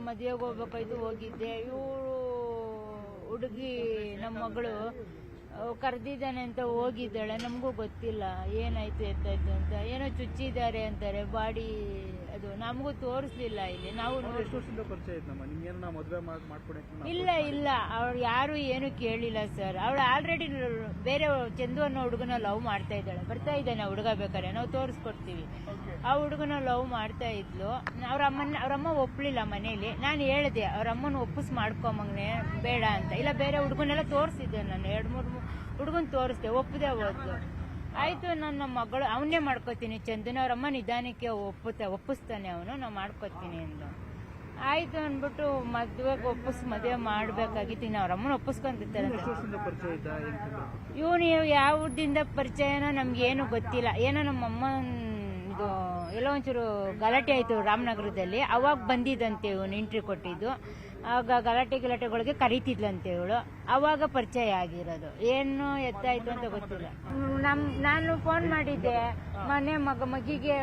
ಮದುವೆಗೆ ಹೋಗ್ಬೇಕಾಯ್ತು, ಹೋಗಿದ್ದೆ. ಇವಳು ಹುಡುಗಿ ನಮ್ಮ ಮಗಳು ಕರೆದಿದ್ದಾನೆ ಅಂತ ಹೋಗಿದ್ದಾಳೆ. ನಮಗೂ ಗೊತ್ತಿಲ್ಲ ಏನಾಯ್ತು ಎತ್ತಾಯ್ತು ಅಂತ. ಏನೋ ಚುಚ್ಚಿದ್ದಾರೆ ಅಂತಾರೆ, ಬಾಡಿ ಅದು ನಮಗೂ ತೋರಿಸ್ಲಿಲ್ಲ. ಇಲ್ಲಿ ನಾವು ಇಲ್ಲ ಇಲ್ಲ ಅವಳು ಯಾರು ಏನು ಕೇಳಿಲ್ಲ ಸರ್. ಅವಳು ಆಲ್ರೆಡಿ ಬೇರೆ ಚಂದು ಅನ್ನೋ ಹುಡುಗನ ಲವ್ ಮಾಡ್ತಾ ಇದ್ದಾಳೆ. ಬರ್ತಾ ಇದ್ದಾನೆ ಹುಡುಗ, ಬೇಕಾರೆ ನಾವು ತೋರಿಸ್ಕೊಡ್ತೀವಿ. ಆ ಹುಡುಗನ ಲವ್ ಮಾಡ್ತಾ ಇದ್ಲು. ಅವ್ರಮ್ಮ ಒಪ್ಲಿಲ್ಲ ಮನೇಲಿ. ನಾನು ಹೇಳಿದೆ ಅವ್ರಮ್ಮನ ಒಪ್ಪಿಸ್ ಮಾಡ್ಕೊಂಬಂಗ್ನೆ ಬೇಡ ಅಂತ. ಇಲ್ಲ ಬೇರೆ ಹುಡುಗನೆಲ್ಲ ತೋರಿಸಿದ್ದೆ ನಾನು, 2-3 ಹುಡುಗನ್ ತೋರಿಸ್ದೆ, ಒಪ್ಪದೆ ಹೋದ್ಲು. ಆಯ್ತು ನನ್ನ ಮಗಳು ಅವನ್ನೇ ಮಾಡ್ಕೋತೀನಿ, ಚಂದನ ಅವ್ರಮ್ಮ ನಿಧಾನಕ್ಕೆ ಒಪ್ಪಿಸ್ತಾನೆ ಅವನು, ನಾವು ಮಾಡ್ಕೋತೀನಿ ಅಂದ. ಆಯ್ತು ಅಂದ್ಬಿಟ್ಟು ಮದುವೆಗೆ ಮದುವೆ ಮಾಡ್ಬೇಕಾಗಿತ್ತು. ಇನ್ನು ಅವ್ರಮ್ಮನ ಒಪ್ಪಿಸ್ಕೊಂತಿರ್ತಾರೆ. ಇವನು ಯಾವ್ದಿಂದ ಪರಿಚಯನೋ ನಮ್ಗೇನು ಗೊತ್ತಿಲ್ಲ. ಏನೋ ನಮ್ಮಮ್ಮ ಇದು ಎಲ್ಲೋ ಒಂಚೂರು ಗಲಾಟೆ ಆಯ್ತು ರಾಮನಗರದಲ್ಲಿ. ಅವಾಗ ಬಂದಿದ್ದಂತೆ ಇವನು ಎಂಟ್ರಿ ಕೊಟ್ಟಿದ್ದು. ಆಗ ಗಲಾಟೆಗಳಿಗೆ ಕರೀತಿದ್ಲಂತೆ ಇವಳು. ಅವಾಗ ಪರಿಚಯ ಆಗಿರೋದು. ಏನು ಎತ್ತಾಯ್ತು ಅಂತ ಗೊತ್ತಿಲ್ಲ. ನಾನು ಫೋನ್ ಮಾಡಿದ್ದೆ ಮಗಿಗೆ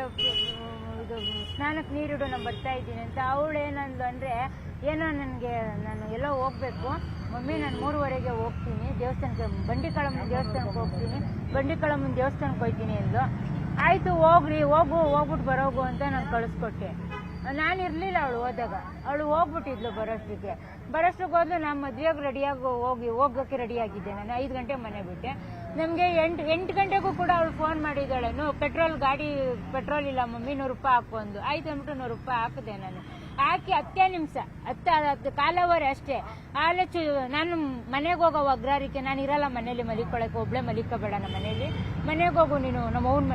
ಇದು ಸ್ನಾನಕ್ಕೆ ನೀರಿಡು, ನಾನು ಬರ್ತಾ ಇದ್ದೀನಿ ಅಂತ. ಅವಳು ಏನಂದ್ಲು ಅಂದ್ರೆ, ಏನೋ ನಾನು ಎಲ್ಲೋ ಹೋಗ್ಬೇಕು ಮಮ್ಮಿ, ನಾನು 3:15ಗೆ ಹೋಗ್ತೀನಿ ದೇವಸ್ಥಾನಕ್ಕೆ, ಬಂಡಿಕಳಮ್ಮನ ದೇವಸ್ಥಾನಕ್ಕೆ ಹೋಗ್ತೀನಿ, ಬಂಡಿಕಳಮ್ಮನ ದೇವಸ್ಥಾನಕ್ಕೆ ಹೋಗ್ತೀನಿ ಅಂದ್ಲು. ಆಯ್ತು ಹೋಗ್ಬಿಟ್ಟು ಬರೋಗು ಅಂತ ನಾನು ಕಳಿಸ್ಕೊಟ್ಟೆ. ನಾನು ಇರ್ಲಿಲ್ಲ ಅವಳು ಹೋದಾಗ. ಅವಳು ಹೋಗ್ಬಿಟ್ಟಿದ್ಲು ಬರೋಷ್ಟಕ್ಕೆ ಹೋದ್ಲು. ನಾನು ಮದುವೆಗೆ ರೆಡಿಯಾಗಿ ಹೋಗೋಕ್ಕೆ ರೆಡಿ ಆಗಿದ್ದೆ. ನಾನು 5 ಗಂಟೆ ಮನೆ ಬಿಟ್ಟೆ. ನಮಗೆ 8 ಗಂಟೆಗೂ ಕೂಡ ಅವಳು ಫೋನ್ ಮಾಡಿದ್ದಾಳೆ. ಪೆಟ್ರೋಲ್ ಇಲ್ಲ ಮಮ್ಮಿ, 100 ರೂಪಾಯಿ ಹಾಕು ಅಂದು. ಆಯ್ತು ಅಂದ್ಬಿಟ್ಟು 100 ರೂಪಾಯಿ ಹಾಕಿದೆ. ನಾನು ಹಾಕಿ 10 ನಿಮಿಷ 10 ಕಾಲವರೆ ಅಷ್ಟೇ. ನಾನು ಮನೆಗೆ ಹೋಗೋ ಅಗ್ರಾರಿಕೆ, ನಾನು ಇರಲ್ಲ ಮನೇಲಿ ಮಲಿಕೊಳ್ಳಕ್ಕೆ, ಒಬ್ಳೆ ಮಲಿಕೋಬೇಡ ನಮ್ಮ ಮನೇಲಿ, ಮನೆಗೆ ಹೋಗು ನೀನು,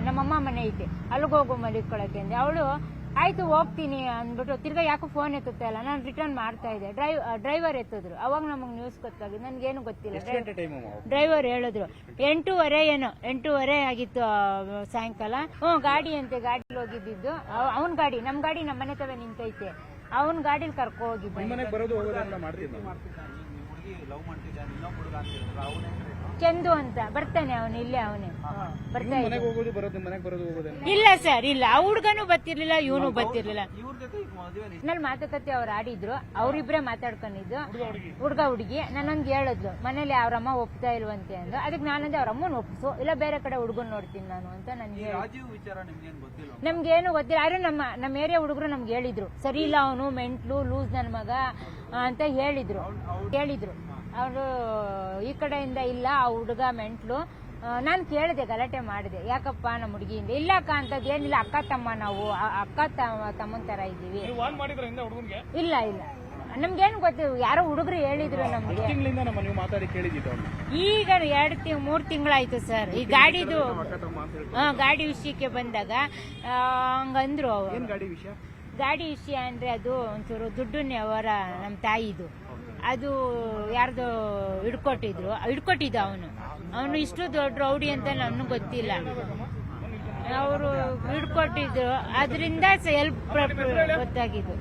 ನಮ್ಮಮ್ಮ ಮನೆ ಐತೆ ಅಲ್ಲಿಗೆ ಹೋಗು ಮಲಿಕೊಳ್ಳಕ್ಕೆ ಅಂದೆ. ಅವಳು ಆಯ್ತು ಹೋಗ್ತೀನಿ ಅಂದ್ಬಿಟ್ಟು ತಿರ್ಗಾ ಯಾಕೋ ಫೋನ್ ಎತ್ತುತ್ತೆ ಅಲ್ಲ, ನಾನು ರಿಟರ್ನ್ ಮಾಡ್ತಾ ಇದ್ದೆ. ಡ್ರೈವರ್ ಎತ್ತಿದ್ರು. ಅವಾಗ ನಮಗೆ ನ್ಯೂಸ್ ಗೊತ್ತಾಗಿದೆ, ನನ್ಗೇನು ಗೊತ್ತಿಲ್ಲ. ಡ್ರೈವರ್ ಹೇಳಿದ್ರು 8:30 ಆಗಿತ್ತು ಸಾಯಂಕಾಲ. ಗಾಡಿ ಅಂತೆ, ಗಾಡಿಲಿ ಹೋಗಿದ್ದು. ಅವನ್ ಗಾಡಿ, ನಮ್ ಗಾಡಿ ನಮ್ಮ ಮನೆ ತವೆ ನಿಂತೈತೆ, ಅವನ್ ಗಾಡಿಲಿ ಕರ್ಕೊ ಹೋಗಿದ್ದೆ. ಚಂದು ಅಂತ ಬರ್ತಾನೆ ಅವನು, ಇಲ್ಲೇ ಅವನೇ ಬರ್ತಾ ಇಲ್ಲ ಸರ್. ಇಲ್ಲ ಆ ಹುಡ್ಗನೂ ಬರ್ತಿರ್ಲಿಲ್ಲ, ಇವನು ಬರ್ತಿರ್ಲಿಲ್ಲ. ನಲ್ಲಿ ಮಾತುಕತೆ ಅವ್ರು ಆಡಿದ್ರು, ಅವ್ರಿಬ್ರೆ ಮಾತಾಡ್ಕೊಂಡಿದ್ದು. ಹುಡ್ಗ ಹುಡುಗಿ ನಾನೊಂದು ಹೇಳಿದ್ಲು, ಮನೇಲಿ ಅವ್ರಮ್ಮ ಒಪ್ತಾ ಇಲ್ವಂತೆ ಅಂದ್ರು. ಅದಕ್ಕೆ ನಾನಂದೆ ಅವ್ರಮ್ಮನ ಒಪ್ಸು, ಇಲ್ಲ ಬೇರೆ ಕಡೆ ಹುಡುಗನ್ ನೋಡ್ತೀನಿ ನಾನು ಅಂತ ನನ್ಗೆ. ನಮ್ಗೇನು ಗೊತ್ತಿಲ್ಲ. ಆದ್ರೆ ನಮ್ಮ ಏರಿಯಾ ಹುಡುಗರು ನಮ್ಗೆ ಹೇಳಿದ್ರು, ಸರಿ ಇಲ್ಲ ಅವನು ಮೆಂಟ್ಲು ಲೂಸ್ ನನ್ ಮಗ ಅಂತ ಹೇಳಿದ್ರು. ಅವರು ಈ ಕಡೆಯಿಂದ ಇಲ್ಲ, ಆ ಹುಡುಗ ಮೆಂಟ್ಲು. ನಾನು ಕೇಳಿದೆ, ಗಲಾಟೆ ಮಾಡಿದೆ, ಯಾಕಪ್ಪ ನಮ್ಮ ಹುಡುಗಿಯಿಂದ. ಇಲ್ಲ ಅಕ್ಕ ಅಂತದ್ ಏನಿಲ್ಲ, ಅಕ್ಕ ತಮ್ಮ, ನಾವು ಅಕ್ಕ ತಮ್ಮನ್ ತರ ಇದ್ದೀವಿ. ಇಲ್ಲ ನಮ್ಗೇನು ಗೊತ್ತಿಲ್ಲ, ಯಾರೋ ಹುಡುಗರು ಹೇಳಿದ್ರು ನಮ್ಗೆ. ಈಗ 2-3 ತಿಂಗಳಾಯ್ತು ಸರ್. ಈ ಗಾಡಿದು ಗಾಡಿ ವಿಷಯಕ್ಕೆ ಬಂದಾಗ ಹಂಗಂದ್ರು ಅವರು. ಗಾಡಿ ವಿಷಯ ಅಂದ್ರೆ ಅದು ಒಂಚೂರು ದುಡ್ಡನ್ನ ಅವರ ನಮ್ಮ ತಾಯಿದು, ಅದು ಯಾರ್ದು ಹಿಡ್ಕೊಟ್ಟಿದ್ದು ಅವನು ಇಷ್ಟು ದೊಡ್ಡ ರೌಡಿ ಅಂತ ನನಗೆ ಗೊತ್ತಿಲ್ಲ. ಅವರು ಹಿಡ್ಕೊಟ್ಟಿದ್ರು, ಅದರಿಂದ ಹೆಲ್ಪ್ ಗೊತ್ತಾಗಿದ್ದು.